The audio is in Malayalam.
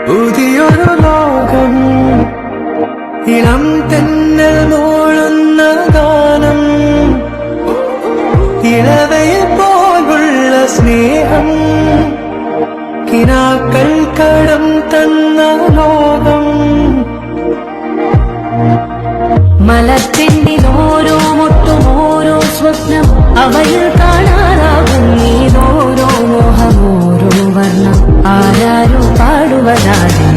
പുതിയൊരു ലോകം ഇളം തെന്നൽ മൂളുന്ന ഗാനം ഇളവയിൽ പോലുള്ള സ്നേഹം കിനാക്കൾ കടം തന്ന ലോകം മലത്തിൻ്റെ ഓരോ മുട്ടും ഓരോ സ്വപ്നം അവയിൽ കാണാനാകും നീതോരോ മോഹം ഓരോ വർണ്ണം ആരാരോ പാടുവതാതെ